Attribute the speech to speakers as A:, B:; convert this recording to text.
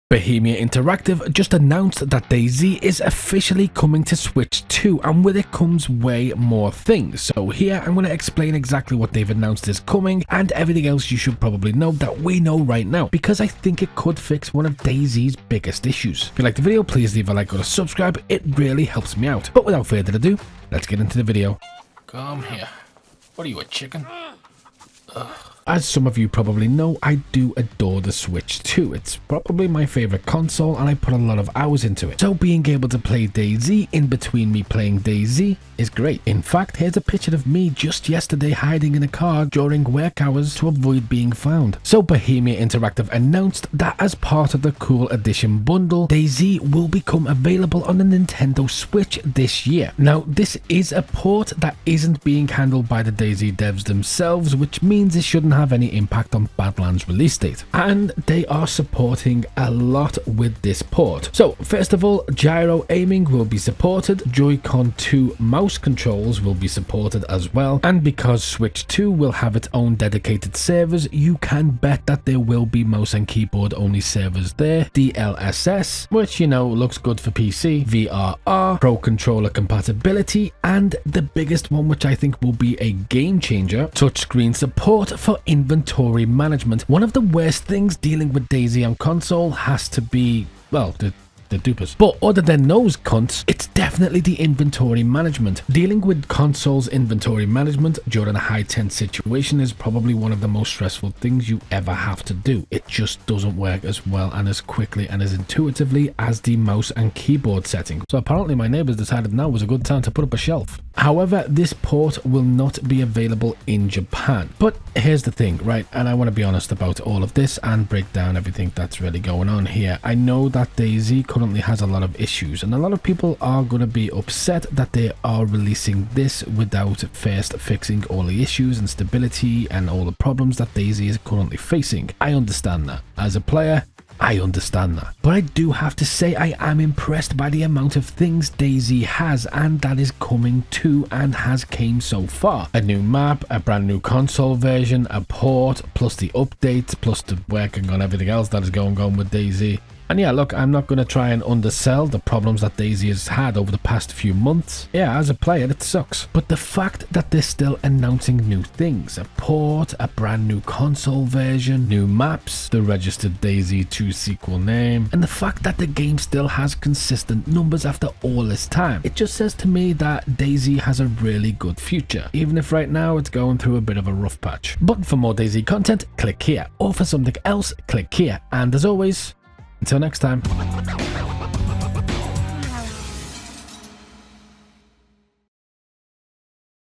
A: Bohemia Interactive just announced that DayZ is officially coming to Switch 2, and with it comes way more things. So here I'm going to explain exactly what they've announced is coming and everything else you should probably know that we know right now, because I think it could fix one of DayZ's biggest issues. If you like the video, please leave a like or a subscribe, it really helps me out. But without further ado, let's get into the video.
B: Come here. What are you, a chicken? Ugh.
A: As some of you probably know, I do adore the Switch 2. It's probably my favorite console and I put a lot of hours into it. So being able to play DayZ in between me playing DayZ is great. In fact, here's a picture of me just yesterday hiding in a car during work hours to avoid being found. So Bohemia Interactive announced that as part of the Cool Edition bundle, DayZ will become available on the Nintendo Switch this year. Now, this is a port that isn't being handled by the DayZ devs themselves, which means it shouldn't have any impact on Badlands release date, and they are supporting a lot with this port. So first of all, gyro aiming will be supported, Joy-Con 2 mouse controls will be supported as well, and because Switch 2 will have its own dedicated servers, you can bet that there will be mouse and keyboard only servers there. DLSS, which you know looks good for PC, VRR, Pro Controller compatibility, and the biggest one, which I think will be a game changer, touchscreen support for inventory management. One of the worst things dealing with DayZ on console has to be, well, the dupers. But other than those cunts, it's definitely the inventory management. Dealing with console's inventory management during a high tense situation is probably one of the most stressful things you ever have to do. It just doesn't work as well and as quickly and as intuitively as the mouse and keyboard setting. So apparently my neighbors decided now was a good time to put up a shelf. However, this port will not be available in Japan. But here's the thing, right? And I want to be honest about all of this and break down everything that's really going on here. I know that DayZ currently has a lot of issues, and a lot of people are going to be upset that they are releasing this without first fixing all the issues and stability and all the problems that DayZ is currently facing. I understand that. As a player, I understand that. But I do have to say I am impressed by the amount of things DayZ has and that is coming to and has came so far. A new map, a brand new console version, a port, plus the updates, plus the working on everything else that is going on with DayZ. And yeah, look, I'm not going to try and undersell the problems that DayZ has had over the past few months. Yeah, as a player, it sucks. But the fact that they're still announcing new things, a port, a brand new console version, new maps, the registered DayZ 2 sequel name, and the fact that the game still has consistent numbers after all this time, it just says to me that DayZ has a really good future, even if right now it's going through a bit of a rough patch. But for more DayZ content, click here, or for something else, click here. And as always, until next time.